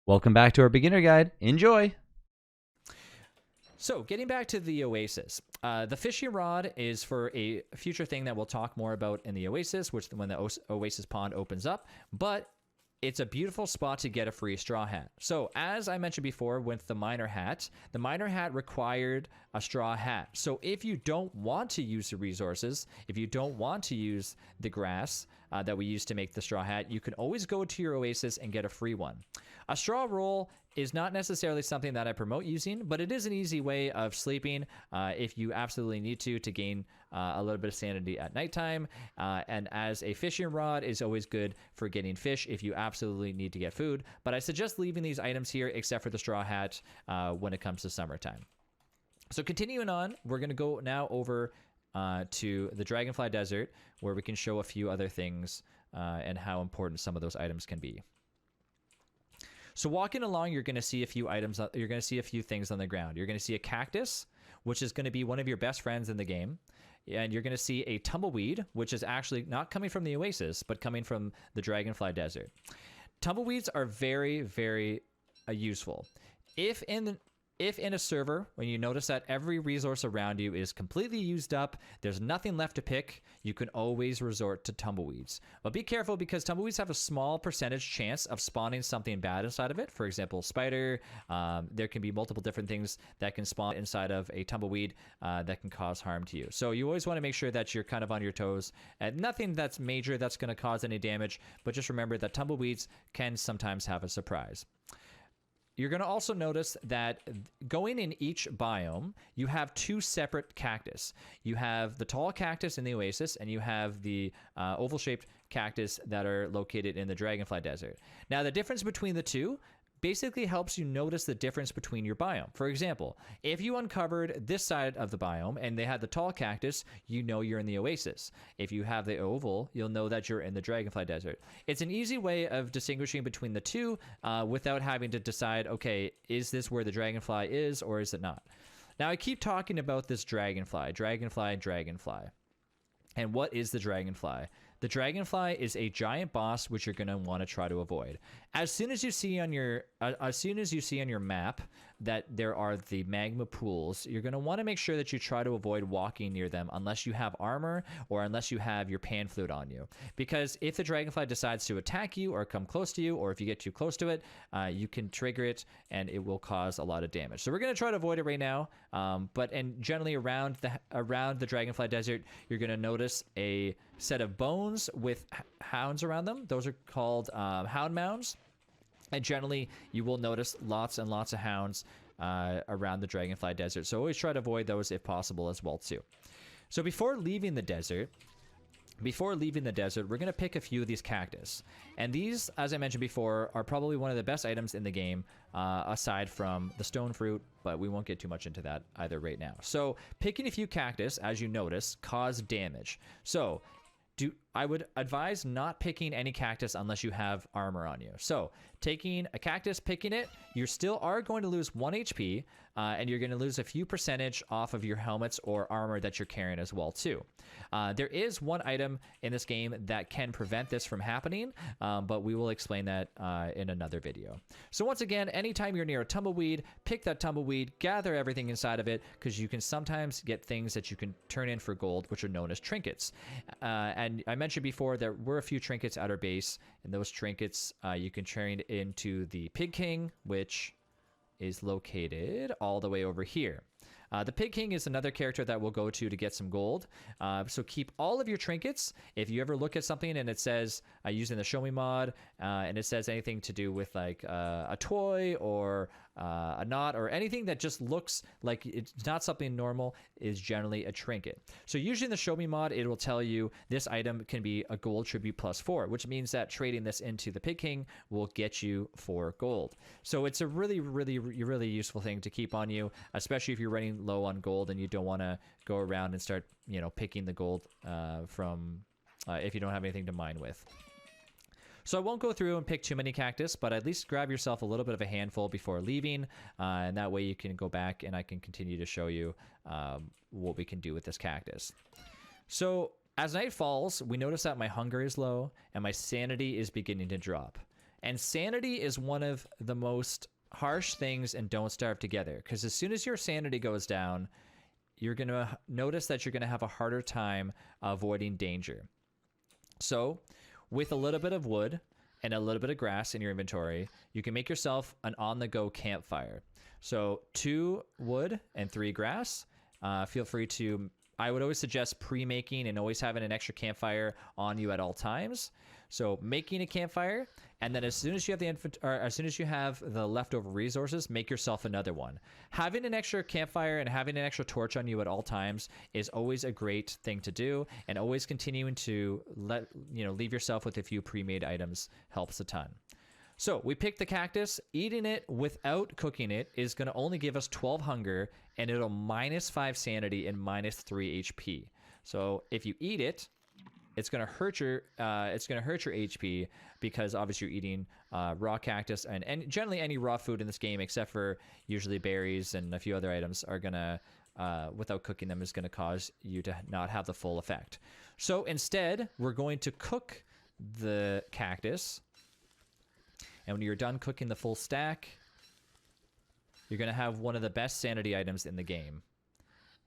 Welcome back to our beginner guide. Enjoy! So, getting back to the Oasis, the fishing rod is for a future thing that we'll talk more about in the Oasis, which when the Oasis pond opens up, but it's a beautiful spot to get a free straw hat. So, as I mentioned before with the miner hat required a straw hat. So, if you don't want to use the resources, if you don't want to use the grass that we use to make the straw hat, you can always go to your Oasis and get a free one. A straw roll is not necessarily something that I promote using, but it is an easy way of sleeping if you absolutely need to gain a little bit of sanity at nighttime. And as a fishing rod is always good for getting fish if you absolutely need to get food. But I suggest leaving these items here except for the straw hat when it comes to summertime. So continuing on, we're going to go now over to the Dragonfly Desert, where we can show a few other things and how important some of those items can be. So walking along, you're going to see a few items. You're going to see a few things on the ground. You're going to see a cactus, which is going to be one of your best friends in the game. And you're going to see a tumbleweed, which is actually not coming from the Oasis, but coming from the Dragonfly Desert. Tumbleweeds are very, very useful. If in a server, when you notice that every resource around you is completely used up, there's nothing left to pick, you can always resort to tumbleweeds. But be careful, because tumbleweeds have a small percentage chance of spawning something bad inside of it. For example, spider. There can be multiple different things that can spawn inside of a tumbleweed that can cause harm to you. So you always want to make sure that you're kind of on your toes. And nothing that's major that's going to cause any damage, but just remember that tumbleweeds can sometimes have a surprise. You're going to also notice that going in each biome, you have two separate cactus. You have the tall cactus in the Oasis, and you have the oval-shaped cactus that are located in the Dragonfly Desert. Now, the difference between the two basically helps you notice the difference between your biome. For example, if you uncovered this side of the biome and they had the tall cactus, you know you're in the Oasis. If you have the oval, you'll know that you're in the Dragonfly Desert. It's an easy way of distinguishing between the two without having to decide, okay, is this where the Dragonfly is or is it not? Now, I keep talking about this Dragonfly. And what is the Dragonfly? The Dragonfly is a giant boss which you're going to want to try to avoid. As soon as you see on your map that there are the magma pools, you're going to want to make sure that you try to avoid walking near them unless you have armor or unless you have your pan flute on you. Because if the Dragonfly decides to attack you or come close to you, or if you get too close to it, you can trigger it and it will cause a lot of damage. So we're going to try to avoid it right now. And generally around the Dragonfly Desert, you're going to notice a set of bones with hounds around them. Those are called hound mounds. And generally, you will notice lots and lots of hounds around the Dragonfly Desert. So always try to avoid those if possible as well, too. So before leaving the desert, we're going to pick a few of these cactus. And these, as I mentioned before, are probably one of the best items in the game, aside from the stone fruit, but we won't get too much into that either right now. So picking a few cactus, as you notice, cause damage. So I would advise not picking any cactus unless you have armor on you. So taking a cactus, picking it, you still are going to lose 1 HP, and you're going to lose a few percentage off of your helmets or armor that you're carrying as well too. There is one item in this game that can prevent this from happening, but we will explain that in another video. So once again, anytime you're near a tumbleweed, pick that tumbleweed, gather everything inside of it, because you can sometimes get things that you can turn in for gold, which are known as trinkets. And I mentioned before there were a few trinkets at our base, and those trinkets you can turn into the Pig King, which is located all the way over here. The Pig King is another character that we'll go to get some gold. So keep all of your trinkets. If you ever look at something and it says, using the Show Me mod, and it says anything to do with like a toy or a knot or anything that just looks like it's not something normal, is generally a trinket. So using the Show Me mod, it will tell you this item can be a gold tribute +4, which means that trading this into the Pig King will get you 4 gold. So it's a really, really, really useful thing to keep on you, especially if you're running low on gold and you don't want to go around and start, picking the gold from if you don't have anything to mine with. So I won't go through and pick too many cactus, but at least grab yourself a little bit of a handful before leaving, and that way you can go back and I can continue to show you what we can do with this cactus. So as night falls, we notice that my hunger is low and my sanity is beginning to drop. And sanity is one of the most harsh things in Don't Starve Together, because as soon as your sanity goes down, you're going to notice that you're going to have a harder time avoiding danger. So with a little bit of wood and a little bit of grass in your inventory, you can make yourself an on-the-go campfire. So 2 wood and 3 grass. Feel free to, I would always suggest pre-making and always having an extra campfire on you at all times. So making a campfire, and then as soon as you have as soon as you have the leftover resources, make yourself another one. Having an extra campfire and having an extra torch on you at all times is always a great thing to do, and always continuing to leave yourself with a few pre-made items helps a ton. So we picked the cactus. Eating it without cooking it is going to only give us 12 hunger, and it'll -5 sanity and -3 HP. So if you eat it, it's going to hurt your HP, because obviously you're eating raw cactus, and generally any raw food in this game, except for usually berries and a few other items, are going to without cooking them is going to cause you to not have the full effect. So instead, we're going to cook the cactus. And when you're done cooking the full stack, you're going to have one of the best sanity items in the game.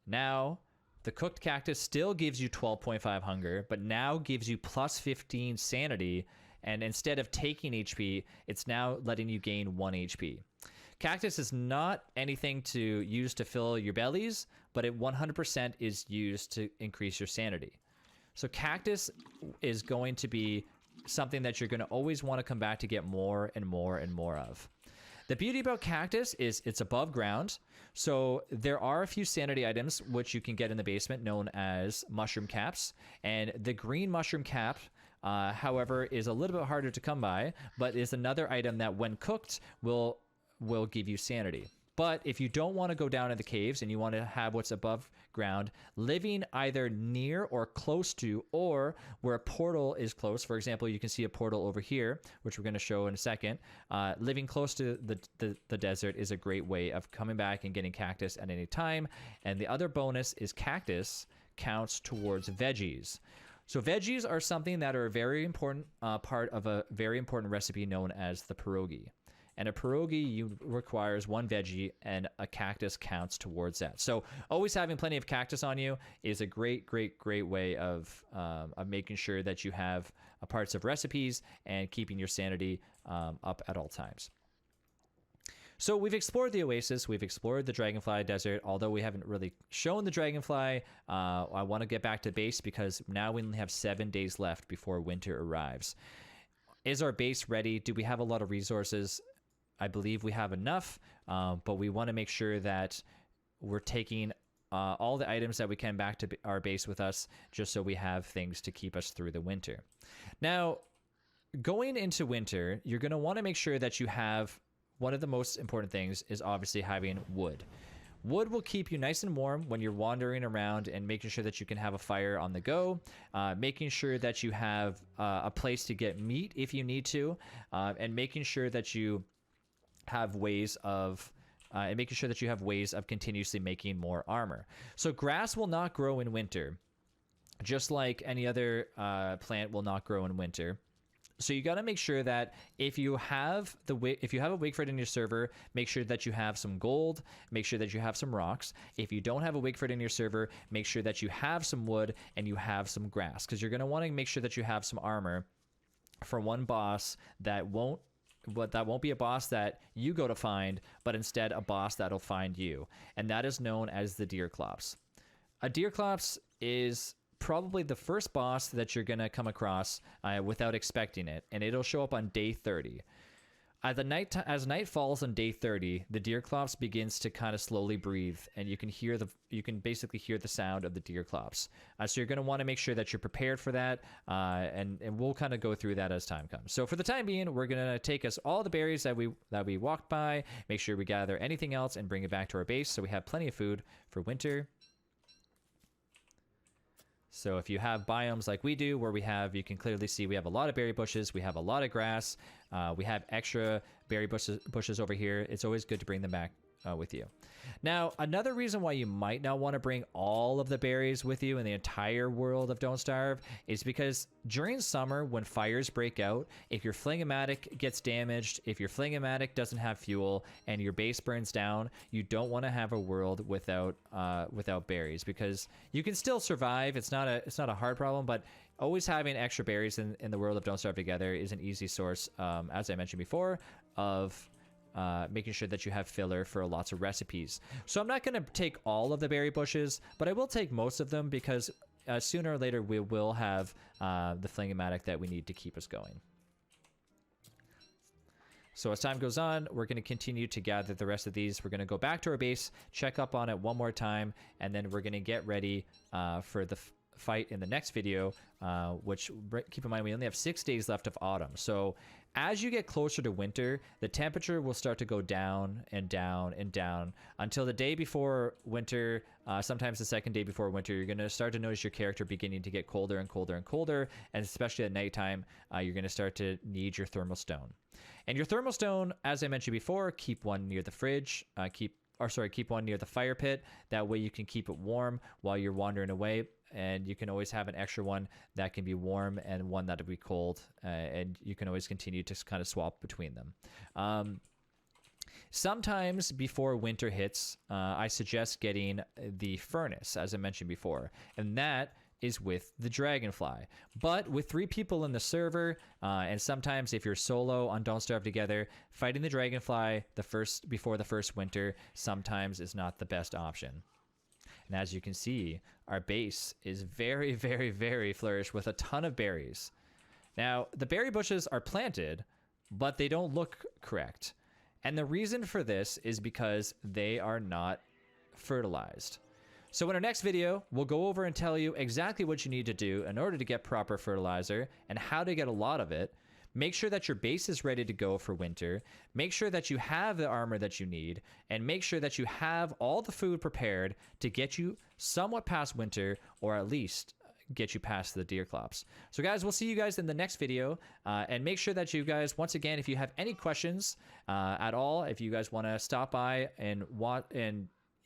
Now, the cooked cactus still gives you 12.5 hunger, but now gives you +15 sanity. And instead of taking HP, it's now letting you gain 1 HP. Cactus is not anything to use to fill your bellies, but it 100% is used to increase your sanity. So cactus is going to be something that you're going to always want to come back to get more and more and more of. The beauty about cactus is it's above ground, so there are a few sanity items which you can get in the basement known as mushroom caps, and the green mushroom cap, however, is a little bit harder to come by, but is another item that when cooked will give you sanity. But if you don't want to go down in the caves and you want to have what's above ground, living either near or close to, or where a portal is close, for example, you can see a portal over here, which we're going to show in a second. Living close to the desert is a great way of coming back and getting cactus at any time. And the other bonus is cactus counts towards veggies. So veggies are something that are a very important part of a very important recipe known as the pierogi. And a pierogi requires 1 veggie, and a cactus counts towards that. So always having plenty of cactus on you is a great way of making sure that you have parts of recipes and keeping your sanity up at all times. So we've explored the oasis, we've explored the dragonfly desert, although we haven't really shown the dragonfly. I want to get back to base because now we only have 7 days left before winter arrives. Is our base ready? Do we have a lot of resources? I believe we have enough, but we want to make sure that we're taking all the items that we can back to our base with us, just so we have things to keep us through the winter. Now, going into winter, you're going to want to make sure that you have, one of the most important things is obviously having wood. Wood will keep you nice and warm when you're wandering around, and making sure that you can have a fire on the go, making sure that you have a place to get meat if you need to, and making sure that you have ways of continuously making more armor. So grass will not grow in winter, just like any other plant will not grow in winter. So you got to make sure that if you have a Wigford in your server, make sure that you have some gold, make sure that you have some rocks. If you don't have a Wigford in your server, make sure that you have some wood and you have some grass, because you're going to want to make sure that you have some armor for one boss that won't be a boss that you go to find, but instead a boss that'll find you. And that is known as the Deerclops. A Deerclops is probably the first boss that you're going to come across without expecting it, and it'll show up on day 30. As night falls on day 30, the Deerclops begins to kind of slowly breathe, and you can basically hear the sound of the Deerclops. So you're going to want to make sure that you're prepared for that, and we'll kind of go through that as time comes. So for the time being, we're going to take us all the berries that we walked by, make sure we gather anything else, and bring it back to our base so we have plenty of food for winter. So if you have biomes like we do, where you can clearly see we have a lot of berry bushes, we have a lot of grass, we have extra berry bushes over here. It's always good to bring them back with you. Now, another reason why you might not want to bring all of the berries with you in the entire world of Don't Starve is because during summer, when fires break out, if your Fling-O-Matic gets damaged, if your Fling-O-Matic doesn't have fuel, and your base burns down, you don't want to have a world without berries, because you can still survive. It's not a hard problem, but always having extra berries in the world of Don't Starve Together is an easy source, as I mentioned before, of making sure that you have filler for lots of recipes. So I'm not going to take all of the berry bushes, but I will take most of them, because sooner or later we will have the Fling-O-Matic that we need to keep us going. So as time goes on, we're going to continue to gather the rest of these. We're going to go back to our base, check up on it one more time, and then we're going to get ready for the fight in the next video, which, keep in mind, we only have 6 days left of autumn. So as you get closer to winter, the temperature will start to go down and down and down until the day before winter. Sometimes the second day before winter, you're going to start to notice your character beginning to get colder and colder and colder, and especially at nighttime, you're going to start to need your thermal stone. And your thermal stone, as I mentioned before, keep one near the fridge, keep one near the fire pit. That way you can keep it warm while you're wandering away, and you can always have an extra one that can be warm and one that'll be cold, and you can always continue to kind of swap between them. Sometimes before winter hits, I suggest getting the furnace, as I mentioned before, and that is with the dragonfly. But with 3 people in the server, and sometimes if you're solo on Don't Starve Together, fighting the dragonfly before the first winter sometimes is not the best option. And as you can see, our base is very, very, very flourished with a ton of berries. Now, the berry bushes are planted, but they don't look correct. And the reason for this is because they are not fertilized. So in our next video, we'll go over and tell you exactly what you need to do in order to get proper fertilizer and how to get a lot of it. Make sure that your base is ready to go for winter. Make sure that you have the armor that you need, and make sure that you have all the food prepared to get you somewhat past winter, or at least get you past the deer clops. So guys, we'll see you guys in the next video, and make sure that you guys, once again, if you have any questions at all, if you guys want to stop by and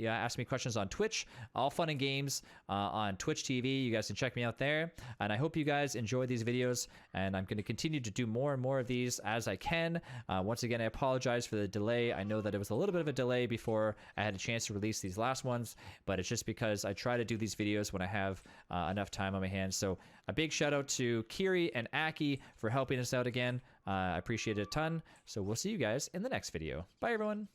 ask me questions on Twitch, All Fun and Games on Twitch TV. You guys can check me out there. And I hope you guys enjoy these videos. And I'm going to continue to do more and more of these as I can. Once again, I apologize for the delay. I know that it was a little bit of a delay before I had a chance to release these last ones, but it's just because I try to do these videos when I have enough time on my hands. So a big shout out to Kiri and Aki for helping us out again. I appreciate it a ton. So we'll see you guys in the next video. Bye, everyone.